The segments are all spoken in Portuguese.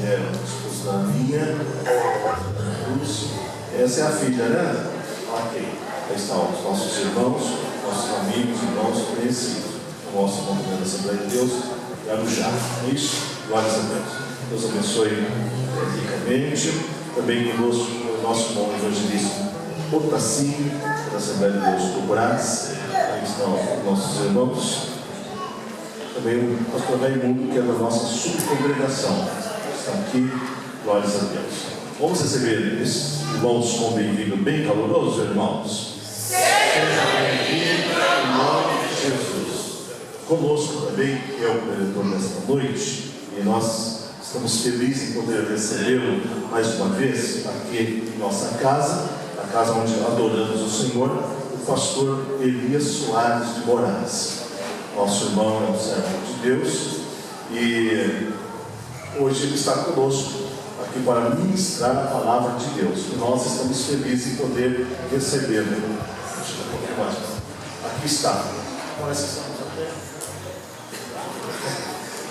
é a esposa da minha. Essa é a filha, né? Ok. Aí estão os nossos irmãos, nossos amigos, irmãos conhecidos. O nosso movimento da Assembleia de Deus e Arujá. É isso? Glórias a Deus. Deus abençoe ricamente. Também conosco o nosso irmão evangelista Otacílio, da Assembleia de Deus do Brás. Aí estão os nossos irmãos. Também o pastor Raimundo, que é da nossa subcongregação. Está aqui. Glórias a Deus. Vamos receber esses irmãos com bem-vindo bem caloroso, irmãos? Seja bem-vindo em nome de Jesus. Conosco também, que é o preletor desta noite, e nós estamos felizes em poder recebê-lo mais uma vez aqui em nossa casa, a casa onde adoramos o Senhor, o pastor Elias Soares de Moraes. Nosso irmão é um servo de Deus e hoje ele está conosco aqui para ministrar a palavra de Deus. E nós estamos felizes em poder recebê-lo. Aqui está.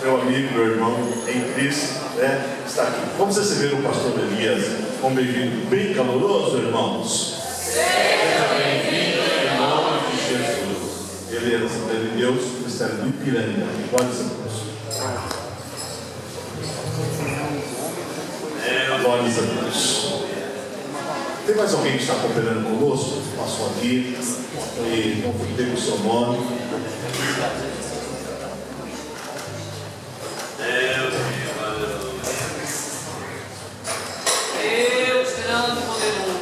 Meu amigo, meu irmão em Cristo, né, está aqui. Vamos receber o pastor Elias com um bem-vindo bem caloroso, irmãos. Seja bem-vindo em nome de Jesus. Ele é da Assembleia de Deus, do Ministério do Ipiranga. Glórias a Deus. Glórias a Deus. Tem mais alguém que está cooperando conosco? Passou aqui e não tem o seu nome. Deus grande e poderoso.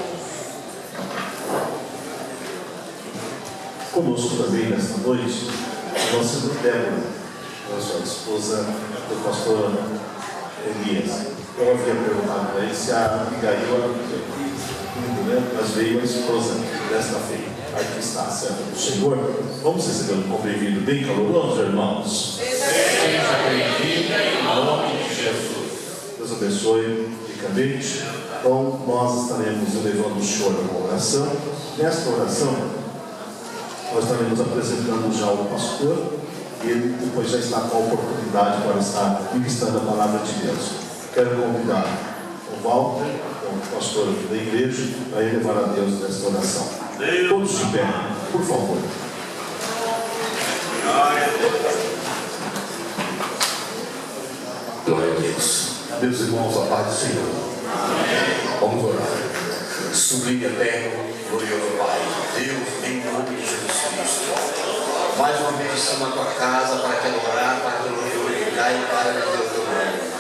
Conosco também nesta noite, a nossa irmã Débora, nossa esposa do pastor Elias. Eu havia perguntado para ele se a Abigail era lindo, né? Mas veio a esposa desta feita. Aqui está a serva do Senhor. Vamos recebê-lo com bem-vindo bem caloroso, irmãos. Seja bem-vindo em nome de Jesus. Deus abençoe ricamente. Então, nós estaremos elevando o Senhor a uma oração. Nesta oração, nós estaremos apresentando já o pastor. E ele depois já está com a oportunidade para estar ministrando a palavra de Deus. Quero convidar o Walter, o pastor da igreja, a elevar a Deus nesta oração. Todos de pé, por favor. Glória a Deus. Meus irmãos, a paz do Senhor. Vamos orar. Sublime, eterno, glorioso Pai, Deus, em nome de Jesus Cristo. Mais uma vez estamos na tua casa para te adorar, para te glorificar e para dizer o teu nome.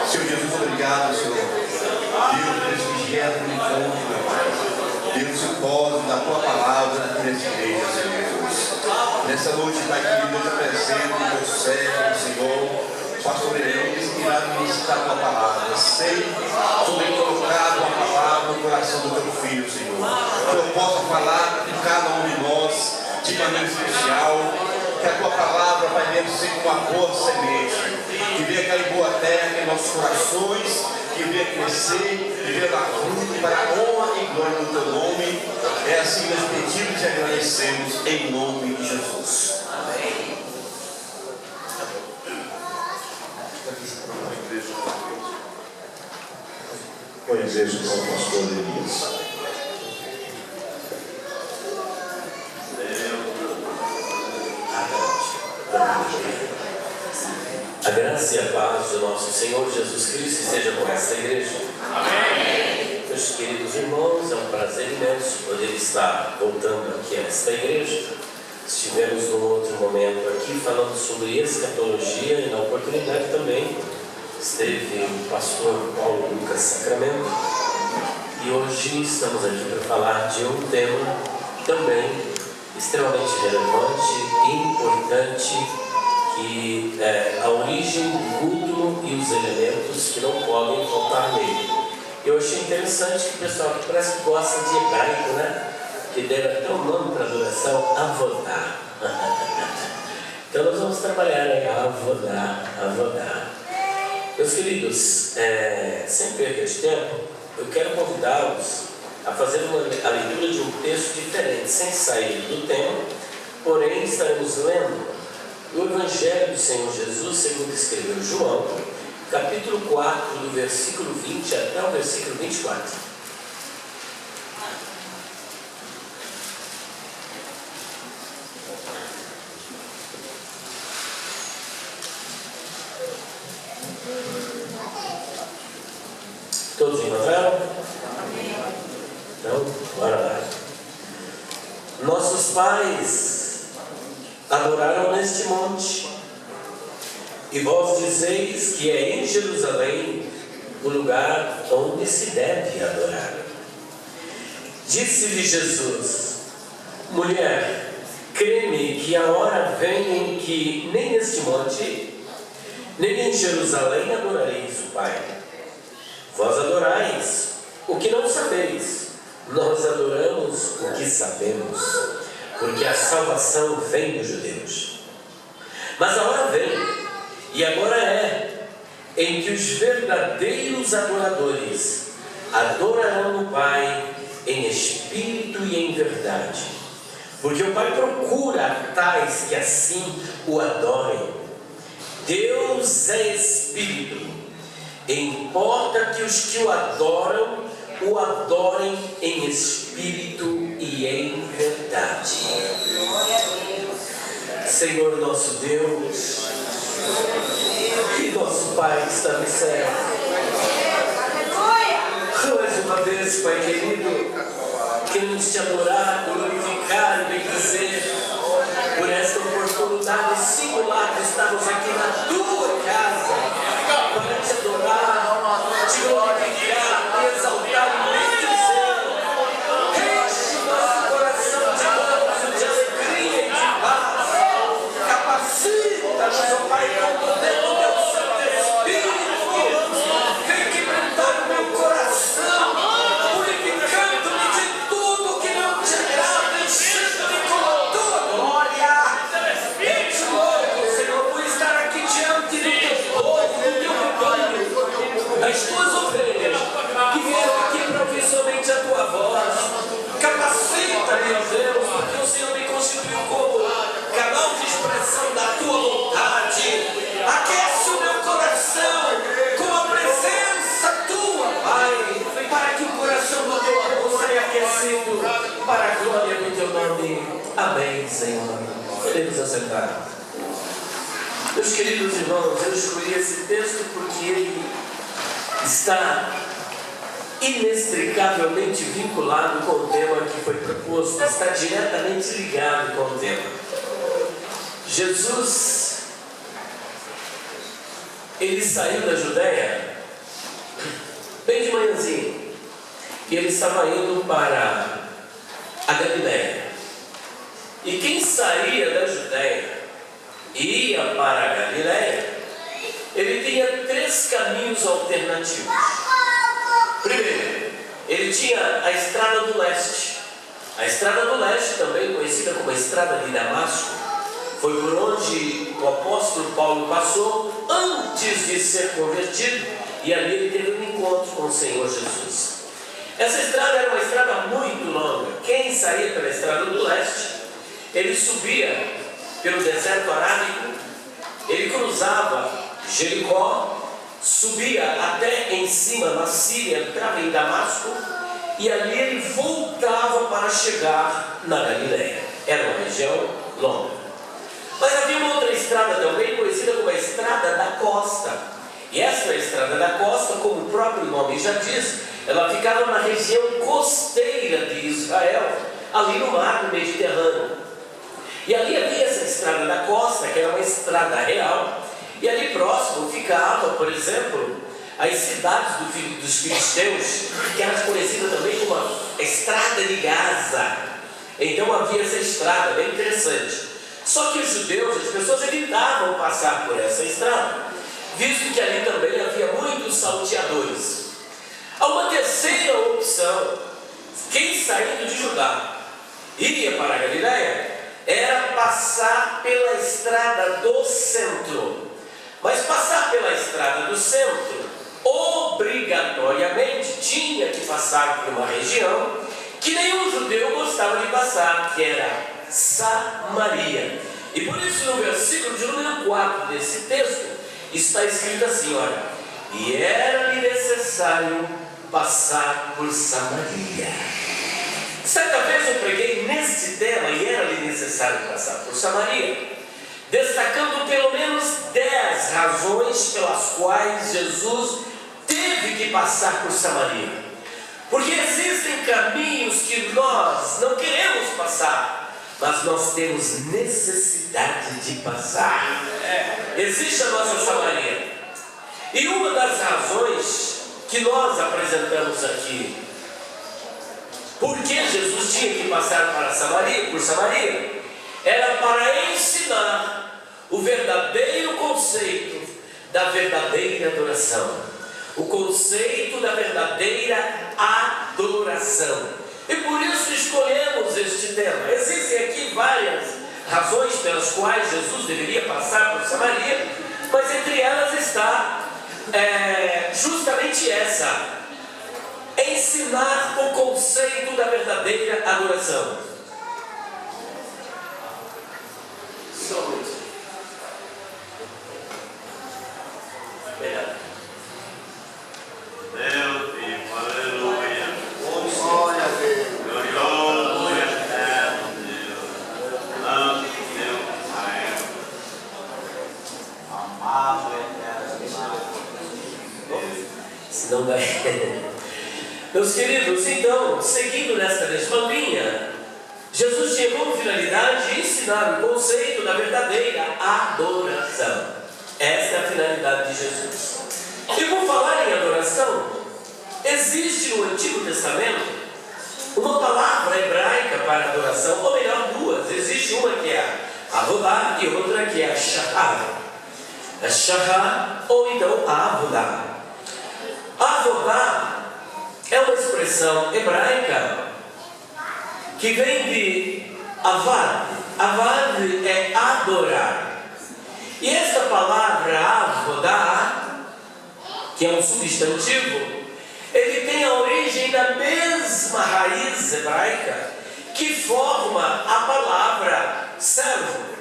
Senhor Jesus, obrigado, Senhor. Deus, por esse gesto de encontro, meu Pai. Deus, o pós da tua palavra aqui nessa igreja, Senhor Jesus. Nessa noite, Pai querido, eu te apresento o teu servo, Senhor. Pastor Elias, que irá ministrar a tua palavra. Sei que tem colocado a palavra no coração do teu filho, Senhor. Que eu possa falar com cada um de nós de maneira especial. Que a tua palavra, Pai Deus, seja uma boa semente. Que venha cair em boa terra em nossos corações. Que venha crescer, que venha dar fruto para a honra e glória do teu nome. É assim que nós pedimos e agradecemos em nome de Jesus. Amém. Com a igreja com o pastor Elias. A graça e a paz do nosso Senhor Jesus Cristo esteja com esta igreja. Amém. Meus queridos irmãos, é um prazer imenso poder estar voltando aqui a esta igreja. Estivemos num outro momento aqui falando sobre escatologia e na oportunidade também esteve o pastor Paulo Lucas Sacramento. E hoje estamos aqui para falar de um tema também extremamente relevante e importante, que é a origem do culto e os elementos que não podem faltar nele. Eu achei interessante que o pessoal que parece que gosta de hebraico, né? Que deve até um nome para adoração, Avodá. Então nós vamos trabalhar aí, Avodá. Meus queridos, sem perca de tempo, eu quero convidá-los a fazer a leitura de um texto diferente, sem sair do tema, porém estaremos lendo o Evangelho do Senhor Jesus, segundo escreveu João, capítulo 4, do versículo 20 até o versículo 24. Todos encontraram? Então, bora lá. Nossos pais adoraram neste monte, e vós dizeis que é em Jerusalém o lugar onde se deve adorar. Disse-lhe Jesus: mulher, crê-me que a hora vem em que nem neste monte, nem em Jerusalém adorareis o Pai. Vós adorais o que não sabeis, nós adoramos o que sabemos, porque a salvação vem dos judeus. Mas a hora vem, e agora é, em que os verdadeiros adoradores adorarão o Pai em espírito e em verdade, porque o Pai procura tais que assim o adorem. Deus é espírito, importa que os que o adorem em espírito e em verdade. Senhor nosso Deus e nosso Pai que está no céu, mais uma vez, Pai querido, queremos te adorar, glorificar e bendizer por esta oportunidade singular de estarmos aqui na tua casa para te adorar, te glorificar, te exaltar e bendizer. Enche o nosso coração de gozo, de alegria e de paz. Capacita-nos, ó Pai, com o poder do teu Santo Espírito. Vem quebrantar o meu coração, purificando-me de tudo que não te agrada, enchendo-me com a tua glória. Eu te louvo, Senhor, por estar aqui diante do teu povo, do teu rebanho, das tuas ovelhas, que vieram aqui para ouvir somente a tua voz. Capacita-me, ó Deus, porque o Senhor me constituiu como canal de expressão da tua vontade. Aquece o meu coração com a presença tua, Pai, para que o coração do teu povo seja aquecido para a glória do teu nome. Amém, Senhor. Podemos assentar. Meus queridos irmãos, eu escolhi esse texto porque ele está inextricavelmente vinculado com o tema que foi proposto, está diretamente ligado com o tema. Jesus, ele saiu da Judéia bem de manhãzinho, e ele estava indo para a Galiléia. E quem saía da Judéia e ia para a Galiléia, ele tinha 3 caminhos alternativos. Primeiro, ele tinha a Estrada do Leste. A Estrada do Leste, também conhecida como a Estrada de Damasco, foi por onde o apóstolo Paulo passou antes de ser convertido, e ali ele teve um encontro com o Senhor Jesus. Essa estrada era uma estrada muito longa. Quem saía pela Estrada do Leste, ele subia pelo deserto arábico, ele cruzava Jericó, subia até em cima na Síria, entrava em Damasco, e ali ele voltava para chegar na Galiléia. Era uma região longa. Mas havia uma outra estrada também, conhecida como a Estrada da Costa. E essa Estrada da Costa, como o próprio nome já diz, ela ficava na região costeira de Israel, ali no mar Mediterrâneo. E ali havia essa Estrada da Costa, que era uma estrada real, e ali próximo ficava, por exemplo, as cidades dos filisteus, que era conhecida também como a Estrada de Gaza. Então havia essa estrada, bem interessante. Só que os judeus, as pessoas evitavam passar por essa estrada, visto que ali também havia muitos salteadores. Há uma terceira opção: quem saindo de Judá iria para a Galiléia, era passar pela Estrada do Centro. Mas passar pela Estrada do Centro, obrigatoriamente tinha que passar por uma região que nenhum judeu gostava de passar, que era Samaria. E por isso no versículo de número 4 desse texto está escrito assim, olha: e era-lhe necessário passar por Samaria. Certa vez eu preguei nesse tema e era-lhe necessário passar por Samaria, destacando pelo menos 10 razões pelas quais Jesus teve que passar por Samaria. Porque existem caminhos que nós não queremos passar, mas nós temos necessidade de passar. Existe a nossa Samaria. E uma das razões que nós apresentamos aqui, porque Jesus tinha que passar por Samaria, era para ensinar o verdadeiro conceito da verdadeira adoração. O conceito da verdadeira adoração. E por isso escolhemos este tema. Existem aqui várias razões pelas quais Jesus deveria passar por Samaria, mas entre elas está justamente essa: ensinar o conceito da verdadeira adoração. Obrigado. Não vai. Meus queridos, então, seguindo nesta mesma linha, Jesus tinha como finalidade ensinar o conceito da verdadeira adoração. Esta é a finalidade de Jesus. E por falar em adoração, existe no Antigo Testamento uma palavra hebraica para adoração, ou melhor, duas. Existe uma que é a avodá e outra que é a shahá. A shahá ou então a avodá. Avodá é uma expressão hebraica que vem de avad. Avad é adorar. E esta palavra avodá, que é um substantivo, ele tem a origem da mesma raiz hebraica que forma a palavra servo.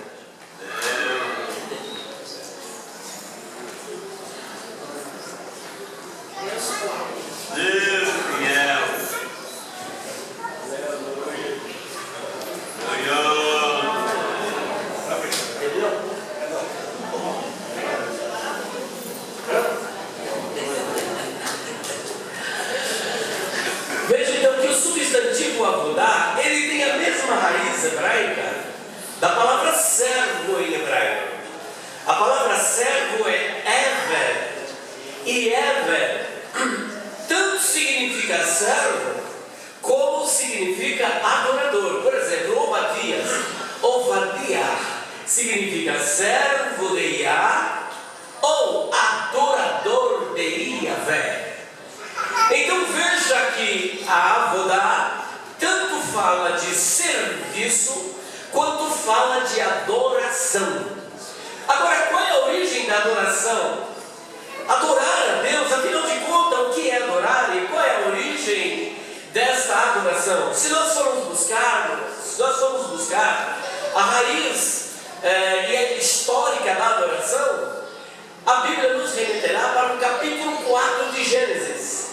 Veja então que o substantivo avodá, ele tem a mesma raiz hebraica da palavra servo em hebraico. A palavra servo é ever, e ever tanto significa servo como significa adorador. Por exemplo, Obadias, Ovadiah, significa servo de Yah ou adorador de Yahvé. Então veja que a avodá tanto fala de serviço quanto fala de adoração. Agora, qual é a origem da adoração? Adorar a Deus, afinal de contas, o que é adorar e qual é a origem desta adoração? Se nós formos buscar a raiz e a histórica da adoração, a Bíblia nos remeterá para o capítulo 4 de Gênesis.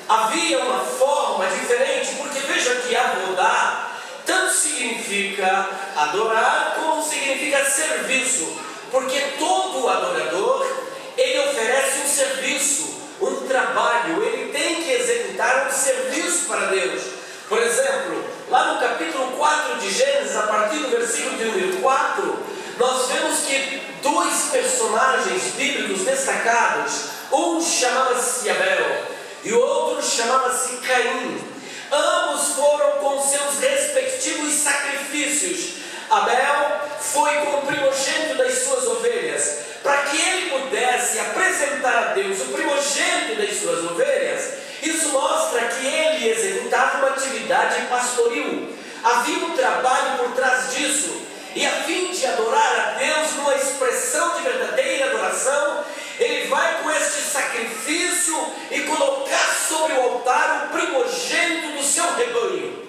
Havia uma forma diferente, porque veja que avodá tanto significa adorar como significa serviço, porque todo adorador, ele oferece um serviço, um trabalho, ele tem que executar um serviço para Deus. Por exemplo, lá no capítulo 4 de Gênesis, a partir do versículo de número 4, nós vemos que dois personagens bíblicos destacados, um chamava-se Abel e o outro chamava-se Caim. Ambos foram com seus respectivos sacrifícios. Abel foi como primogênito das suas ovelhas, para que ele pudesse apresentar a Deus o primogênito das suas ovelhas. Isso mostra que ele executava uma atividade pastoril. Havia um trabalho por trás disso, e a fim de adorar a Deus numa expressão de verdadeira adoração, ele vai com este sacrifício e colocar sobre o altar o primogênito do seu rebanho.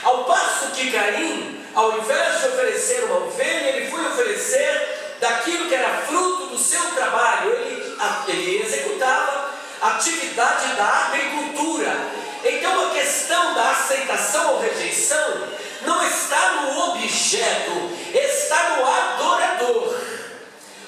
Ao passo que Caim, ao invés de oferecer uma ovelha, ele foi oferecer daquilo que era fruto do seu trabalho. Ele executava atividade da agricultura. Então a questão da aceitação ou rejeição não está no objeto, está no adorador.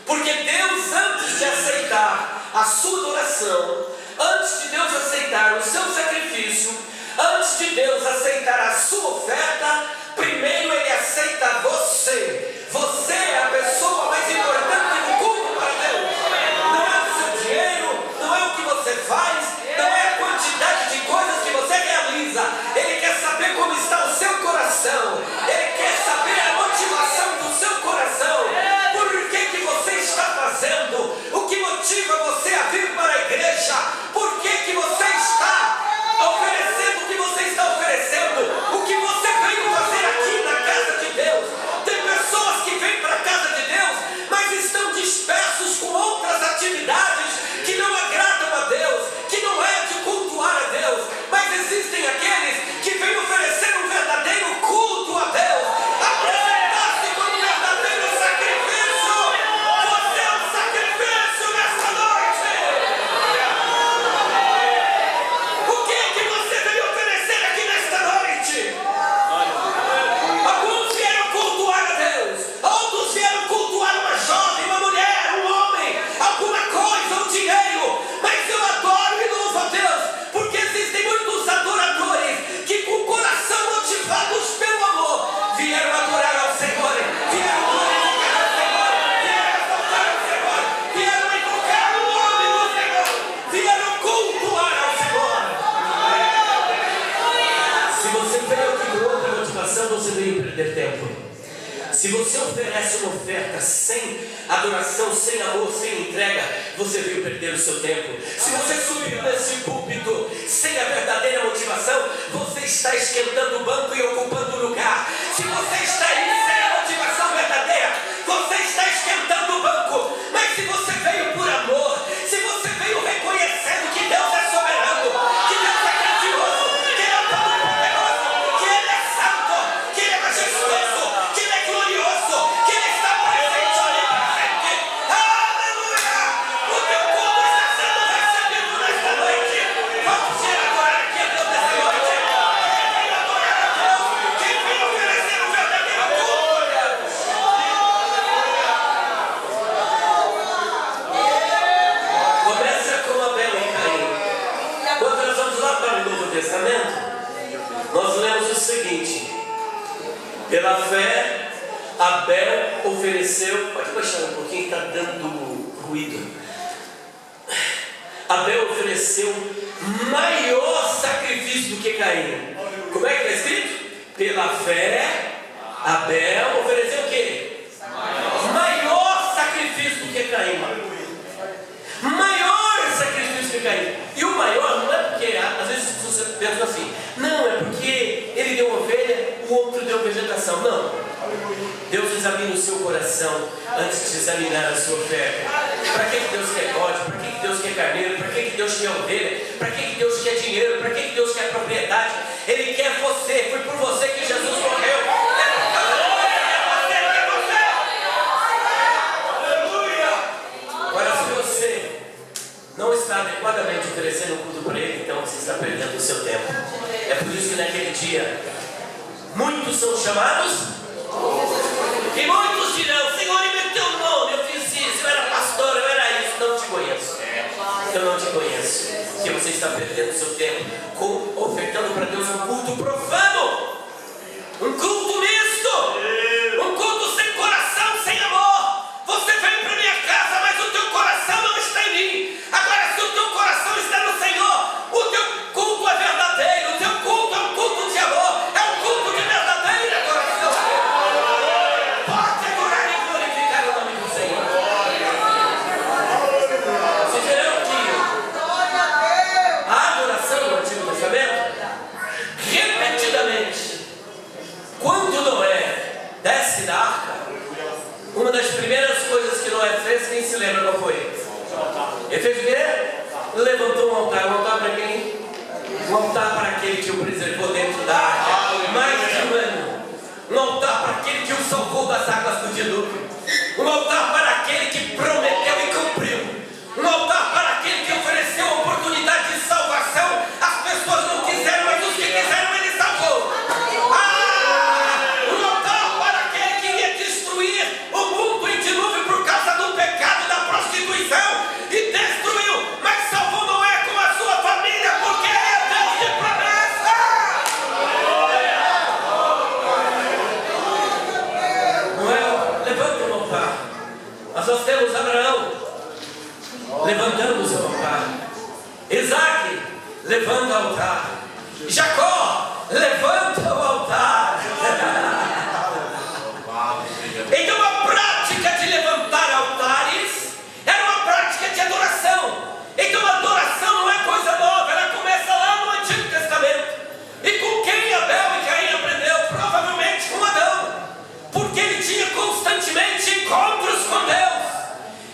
Porque Deus, antes de aceitar a sua adoração, antes de Deus aceitar o seu sacrifício, antes de Deus aceitar a sua oferta, primeiro Ele aceita você. Você é a pessoa mais importante do culto para Deus. Não é o seu dinheiro, não é o que você faz, não é a quantidade de coisas que você realiza. Ele quer saber como está o seu coração. Ele quer saber a motivação do seu coração. Por que você está fazendo? O que motiva você a vir para a igreja? Por que você está oferecendo o que você está oferecendo? O que você veio fazer aqui na casa de Deus? Tem pessoas que vêm para a casa de Deus, mas estão dispersos com outras atividades que não agradam a Deus, que não é de cultuar a Deus. Mas existem aqueles que vêm oferecer um verdadeiro culto a Deus, apresentar-se como um verdadeiro sacrifício. Você é um sacrifício nesta noite. O que você veio oferecer aqui nesta noite? Alguns vieram cultuar a Deus, outros vieram cultuar uma jovem, uma mulher, um homem, alguma coisa, um dinheiro. Mas eu adoro e louvo a Deus, porque existem muitos adoradores que, com o coração motivados pelo amor, vieram adorar ao Senhor, vieram glorificar ao Senhor, vieram exaltar ao Senhor, vieram invocar o nome do Senhor, vieram cultuar ao Senhor. Se você veio aqui com outra motivação, você veio perder tempo. Se você oferece uma oferta sem adoração, sem amor, sem entrega, você veio perder o seu tempo. Se você subiu nesse púlpito sem a verdadeira motivação, você está esquentando o banco e ocupando o lugar. Se você está aí sem a motivação verdadeira, você está esquentando o banco. Mas se você veio por amor, se você veio reconhecendo que Deus é soberano, que Deus é grandioso, que Ele é todo-poderoso, que Ele é santo, que Ele é majestoso, que Ele é glorioso, que Ele está presente, onipresente. Aleluia! O teu culto está sendo recebido nesta noite. Vamos adorar aqui a Deus nesta noite. Quem vem adorar a Deus, quem vem oferecer um verdadeiro culto a Deus. Começa com Abel e Caim. Quando nós vamos lá para o Novo Testamento, nós lemos o seguinte: pela fé, Abel ofereceu. Pode baixar um pouquinho, está dando ruído. Abel ofereceu maior sacrifício do que Caim. Como é que está escrito? Pela fé, Abel ofereceu o quê? Maior sacrifício do que Caim. Maior sacrifício que Caim. E o maior não é porque, às vezes você pensa assim, não, é porque ele deu ovelha, o outro deu vegetação. Não. Deus examina o seu coração antes de examinar a sua oferta. Para que Deus quer bode? Para que Deus quer carneiro? Para que Deus quer ovelha? Para que Deus quer dinheiro? Para que Deus quer propriedade? Ele quer você. Foi por você que Jesus morreu. É por causa de você, é você. Aleluia! Agora, se você não está adequadamente oferecendo o culto para Ele, então você está perdendo o seu tempo. É por isso que naquele dia muitos são chamados e muitos dirão: Senhor, em meu teu nome eu fiz isso, eu era pastor, eu era isso. Não te conheço. Eu não te conheço. Porque você está perdendo o seu tempo ofertando para Deus um culto profano, um culto misto, um culto sem coração, sem amor. Você vem para minha casa, mas o teu coração não está em mim. Agora, se o teu coração está no Senhor, o teu culto é verdadeiro. O teu culto é um culto de amor, é um culto de verdadeira adoração. Pode adorar e glorificar o nome do Senhor. Vocês verão que a adoração no Antigo Testamento, repetidamente, quando Noé desce da arca, uma das primeiras coisas que Noé fez, quem se lembra qual foi? Ele fez o quê? Levantou um altar. Um altar para quem? Um altar para aquele que o preservou dentro da arca mais de um ano. Um altar para aquele que o salvou das águas do dilúvio. Um altar para aquele que prometeu e cumpriu. Um altar para aquele que ofereceu a oportunidade levanta o altar. Jacó, levanta o altar. Então a prática de levantar altares era uma prática de adoração. Então a adoração não é coisa nova, ela começa lá no Antigo Testamento. E com quem Abel e Caim aprendeu? Provavelmente com Adão, porque ele tinha constantemente encontros com Deus.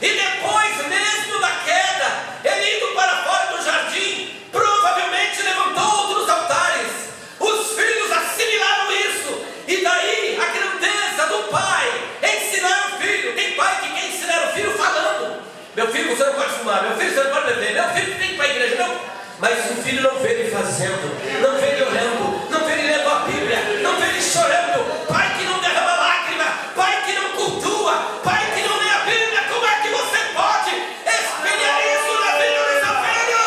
E depois mesmo da queda, ele indo para fora do jardim, provavelmente levantou outros altares. Os filhos assimilaram isso, e daí a grandeza do pai ensinar o filho. Tem pai que quer ensinar o filho falando: meu filho, você não pode fumar, meu filho, você não pode beber, meu filho tem que ir para a igreja. Não, mas o filho não vê ele fazendo, não vê ele orando, não vê ele lendo a Bíblia, não vê ele chorando. Pai que não derrama lágrima, pai que não cultua, pai que não lê a Bíblia, como é que você pode espelhar isso na vida do seu filho?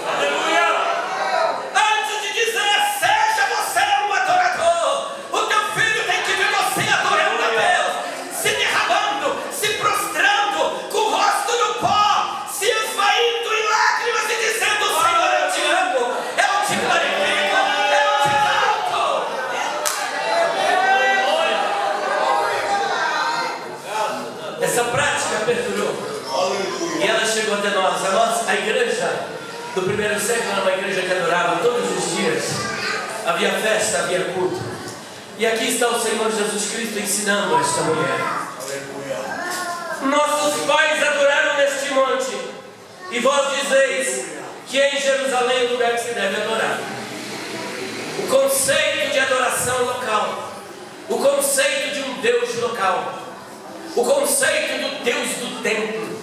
Aleluia! Antes de dizer seja você um adorador, o teu filho tem que ver você adorando a Deus, se derramando, se prostrando, com o rosto no pó, se esvaindo em lágrimas e dizendo: Senhor, eu te amo, eu te glorifico, eu te exalto. Essa prática perdurou e ela chegou até nós. A igreja do primeiro século era uma igreja que adorava todos os dias. Havia festa, havia culto. E aqui está o Senhor Jesus Cristo ensinando a esta mulher. Nossos pais adoraram neste monte, e vós dizeis que é em Jerusalém o lugar que se deve adorar. O conceito de adoração local, o conceito de um Deus local, o conceito do Deus do templo.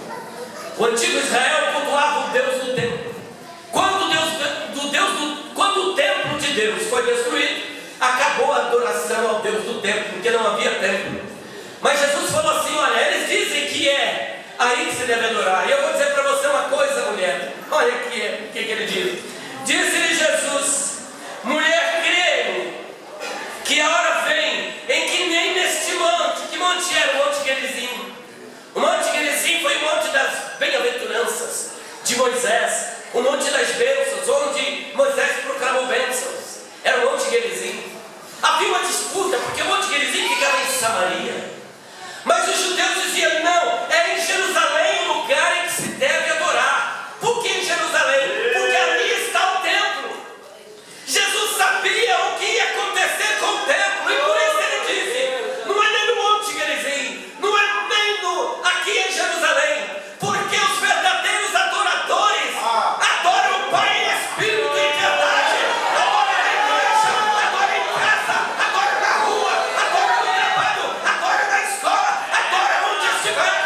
O antigo Israel cultuava o Deus do templo. Quando o templo de Deus foi destruído, acabou a adoração ao Deus do templo, porque não havia templo. Mas Jesus falou assim: olha, eles dizem que é aí que se deve adorar. E eu vou dizer para você uma coisa, mulher. Olha o que ele diz. Disse-lhe Jesus: mulher, crê que a hora vem em que nem neste monte. Que monte era? O Monte Gerizim. O Monte Gerizim foi o monte das bem-aventuranças de Moisés, o monte das bênçãos, onde Moisés proclamou bênçãos. Era o Monte Gerizim. Havia uma disputa, porque o Monte Gerizim ficava em Samaria. Mas os judeus diziam: não, é em Jerusalém o lugar em que se deve adorar. Por que em Jerusalém? Porque ali está o templo. Jesus sabia o que ia acontecer com o templo, e por isso ele disse: não é nem no Monte Gerizim, não é nem aqui em Jerusalém, porque os verdadeiros adoradores adoram o Pai em espírito e em verdade. Adoram na igreja, adoram em casa, adoram na rua, adoram no trabalho, adoram na escola, adoram onde estiver.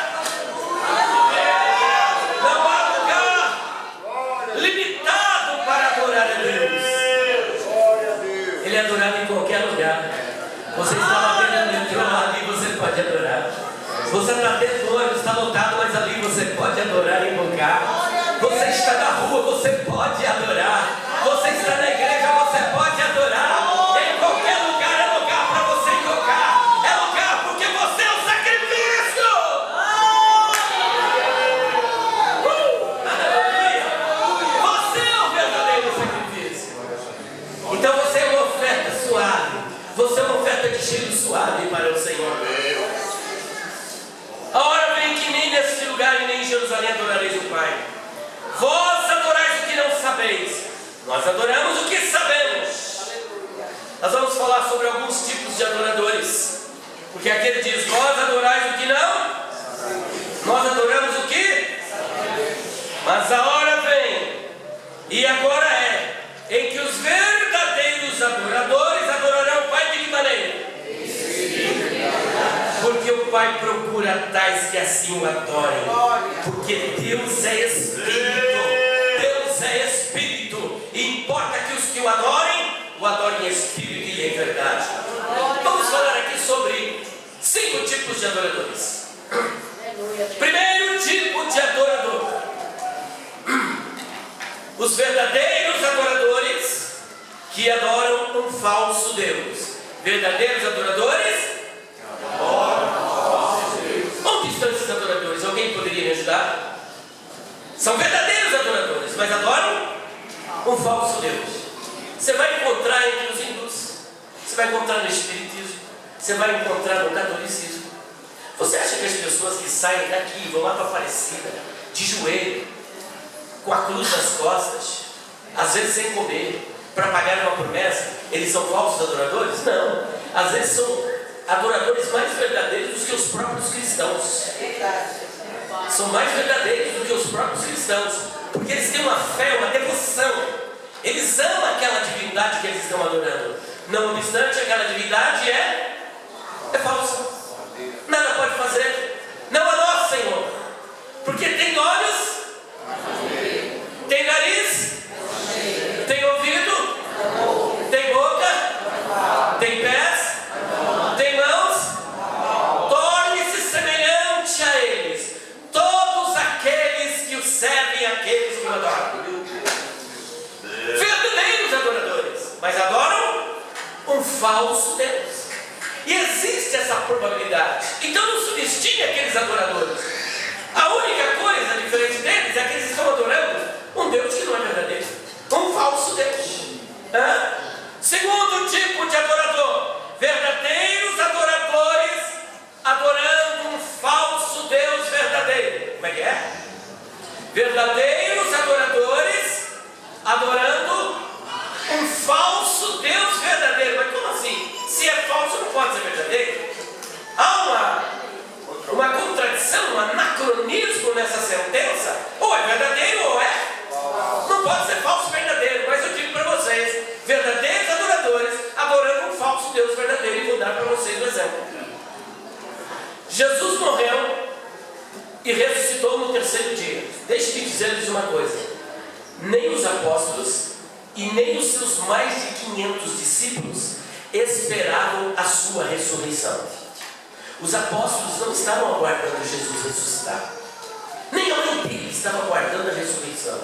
Não há lugar limitado para adorar a Deus. Ele é adorado em qualquer lugar. Você está lá dentro do metrô, ali você pode adorar. Você está dentro do ônibus, está lotado, mas ali você pode adorar e invocar. Você está na rua, você pode adorar. Você está na igreja, você pode adorar. Em qualquer lugar é lugar para você invocar. É lugar porque você é um sacrifício. Aleluia! Você é o verdadeiro sacrifício. Então você é uma oferta suave. Você é uma oferta de cheiro suave para o Senhor. A hora vem que nem neste lugar e nem em Jerusalém adorareis o Pai. Vós adorais o que não sabeis. Nós adoramos o que sabemos. Nós vamos falar sobre alguns tipos de adoradores. Porque aqui ele diz: vós adorais o que não? Nós adoramos o que? Mas a hora vem, e agora é, em que os verdadeiros adoradores adorarão o Pai de que maneira? Porque o Pai procura tais que assim o adorem. Porque Deus é Espírito. Deus é Espírito. E importa que os que o adorem em Espírito e em verdade. Vamos falar aqui sobre 5 tipos de adoradores. Primeiro tipo de adorador: os verdadeiros adoradores que adoram um falso Deus. Verdadeiros adoradores onde estão esses adoradores? Alguém poderia me ajudar? São verdadeiros adoradores, mas adoram um falso Deus. Você vai encontrar entre os hindus, você vai encontrar no espiritismo, você vai encontrar no catolicismo. Você acha que as pessoas que saem daqui, vão lá para Aparecida, de joelho, com a cruz nas costas, às vezes sem comer, para pagar uma promessa, eles são falsos adoradores? Não. Às vezes são adoradores mais verdadeiros do que os próprios cristãos. São mais verdadeiros do que os próprios cristãos, porque eles têm uma fé, uma devoção. Eles amam aquela divindade que eles estão adorando. Não obstante, aquela divindade é falsa. Nada pode fazer. Não a nós, Senhor. Porque tem olhos, tem nariz, tem ouvido, tem boca, tem pés, tem mãos. Torne-se semelhante a eles, todos aqueles que o servem, aqueles que o adoram. Verdadeiros adoradores, mas adoram um falso Deus. E existe essa probabilidade. Então não subestime aqueles adoradores. A única coisa diferente deles é que eles estão adorando um Deus que não é verdadeiro, um falso Deus. Segundo tipo de adorador, verdadeiros adoradores adorando um falso Deus verdadeiro. Como é que é? Verdadeiros adoradores adorando um falso Deus verdadeiro. Mas como assim? Se é falso, não pode ser verdadeiro. Há uma contradição, um anacronismo nessa sentença. Ou é verdadeiro ou é. Não pode ser falso verdadeiro. Mas eu digo para vocês, verdadeiros adoradores adorando um falso Deus verdadeiro. E vou dar para vocês um exemplo. Jesus morreu e ressuscitou no terceiro dia. Deixe-me dizer-lhes uma coisa: nem os apóstolos e nem os seus mais de 500 discípulos esperavam a sua ressurreição. Os apóstolos não estavam aguardando Jesus ressuscitar. Nem a mãe dele estava aguardando a ressurreição.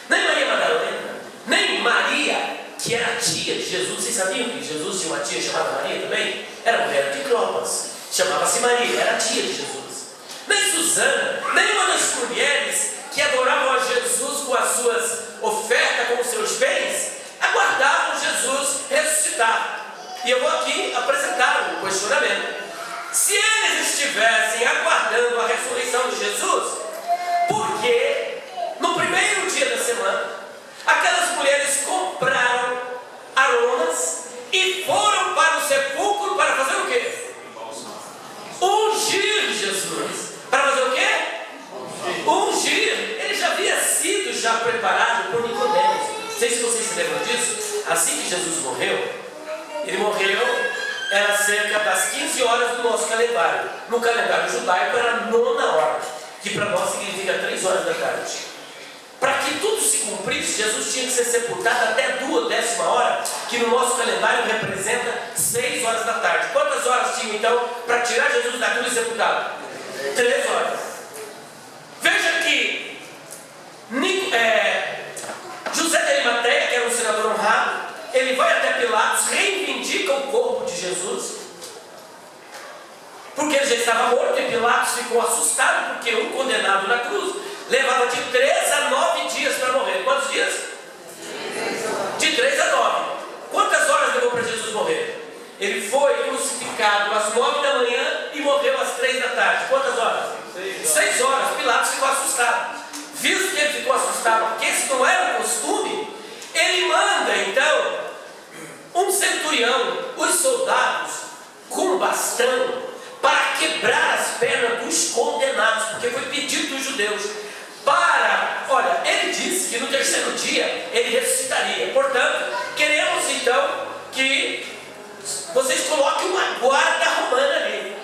Nem Maria Madalena, nem Maria, que era tia de Jesus. Vocês sabiam que Jesus tinha uma tia chamada Maria também? Era mulher de Clopas, chamava-se Maria, era tia de Jesus. Nem Susana, nem uma das mulheres que adoravam a Jesus com as suas ofertas, com os seus bens, aguardavam Jesus ressuscitar. E eu vou aqui apresentar o questionamento. Se eles estivessem aguardando a ressurreição de Jesus, por que no primeiro dia da semana aquelas mulheres compraram aromas e foram para o sepulcro para fazer o quê? Ungir Jesus. Para fazer o quê? Ungir. Ele já havia sido preparado por Nicodemos. Não sei se vocês se lembram disso. Assim que Jesus morreu, ele morreu, era cerca das 15 horas do nosso calendário. No calendário judaico era a 9ª hora, que para nós significa 3 horas da tarde. Para que tudo se cumprisse, Jesus tinha que ser sepultado até a 10ª hora, que no nosso calendário representa 6 horas da tarde. Quantas horas tinha então para tirar Jesus da cruz e sepultado? 3 horas. Veja que José de Arimateia, que era um senador honrado, ele vai até Pilatos, reivindica o corpo de Jesus, porque ele já estava morto, e Pilatos ficou assustado, porque um condenado na cruz levava de 3 a 9 dias para morrer. Quantos dias? De 3 a 9. Quantas horas levou para Jesus morrer? Ele foi crucificado às 9 da manhã e morreu às 3 da tarde. Quantas horas? 6 horas. Pilatos ficou assustado. Visto que ele ficou assustado, porque esse não era o costume, ele manda então um centurião, os soldados, com bastão, para quebrar as pernas dos condenados, porque foi pedido dos judeus. Olha, ele disse que no terceiro dia ele ressuscitaria. Portanto, queremos então que vocês coloquem uma guarda romana ali.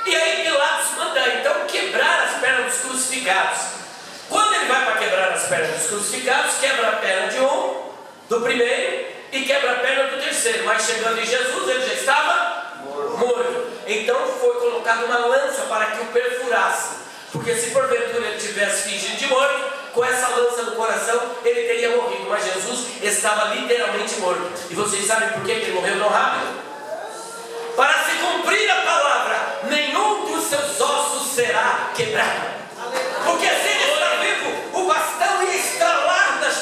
E aí Pilatos manda então quebrar as pernas dos crucificados. Quando ele vai para quebrar as pernas dos crucificados, quebra a perna de um, do primeiro, e quebra a perna do terceiro. Mas chegando em Jesus, ele já estava morto. Então foi colocada uma lança para que o perfurasse. Porque se porventura ele tivesse fingido de morto, com essa lança no coração, ele teria morrido. Mas Jesus estava literalmente morto. E vocês sabem por que ele morreu tão rápido? Para se cumprir a palavra, nenhum dos seus ossos será quebrado. Porque se ele está vivo, o bastão ia estralar das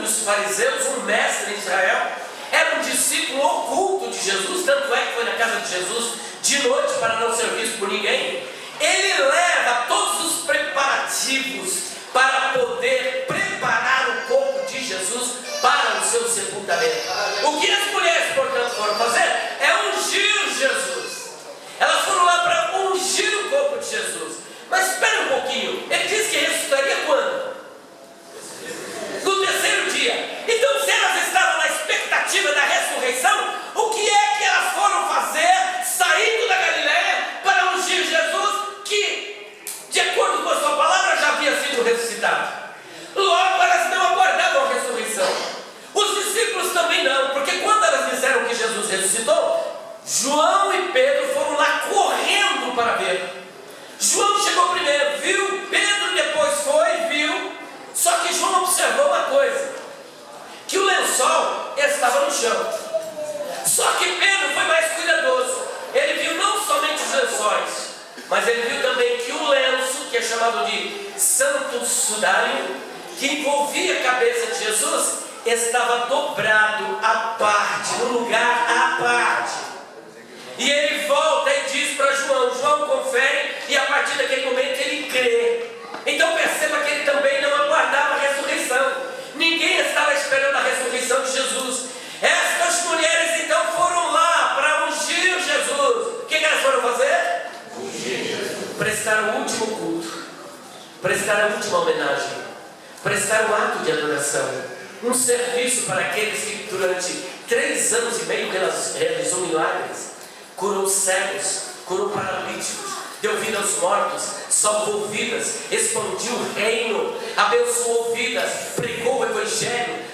dos fariseus, um mestre em Israel, era um discípulo oculto de Jesus, tanto é que foi na casa de Jesus de noite para não ser visto por ninguém. Ele leva todos os preparativos para poder preparar o corpo de Jesus para o seu sepultamento. O que as mulheres, portanto, foram fazer é ungir Jesus. Elas foram lá para ungir o corpo de Jesus. Mas espera um pouquinho, ele disse que ressuscitaria quando? No terceiro dia. Então, se elas estavam na expectativa da ressurreição, o que é que elas foram fazer saindo da Galileia para ungir Jesus, que, de acordo com a sua palavra, já havia sido ressuscitado? Logo, elas não aguardavam a ressurreição. Os discípulos também não, porque quando elas disseram que Jesus ressuscitou, João e Pedro foram lá correndo para ver. João chegou primeiro, viu, Pedro depois foi, viu, só que João observou uma coisa, que o lençol estava no chão. Só que Pedro foi mais cuidadoso, ele viu não somente os lençóis, mas ele viu também que o lenço, que é chamado de santo sudário, que envolvia a cabeça de Jesus, estava dobrado à parte, no lugar à parte. E ele volta e diz para João, João confere, e a partir daquele momento ele crê. Então perceba que ele também não aguardava a ressurreição. Ninguém estava esperando a ressurreição de Jesus. Estas mulheres então foram lá para ungir Jesus. O que elas foram fazer? Ungir Jesus. Prestar o último culto, prestar a última homenagem, prestar o ato de adoração, um serviço para aqueles que durante 3 anos e meio realizou milagres. Curou cegos, curou paralíticos, deu vida aos mortos, salvou vidas, expandiu o reino, abençoou vidas, pregou o evangelho,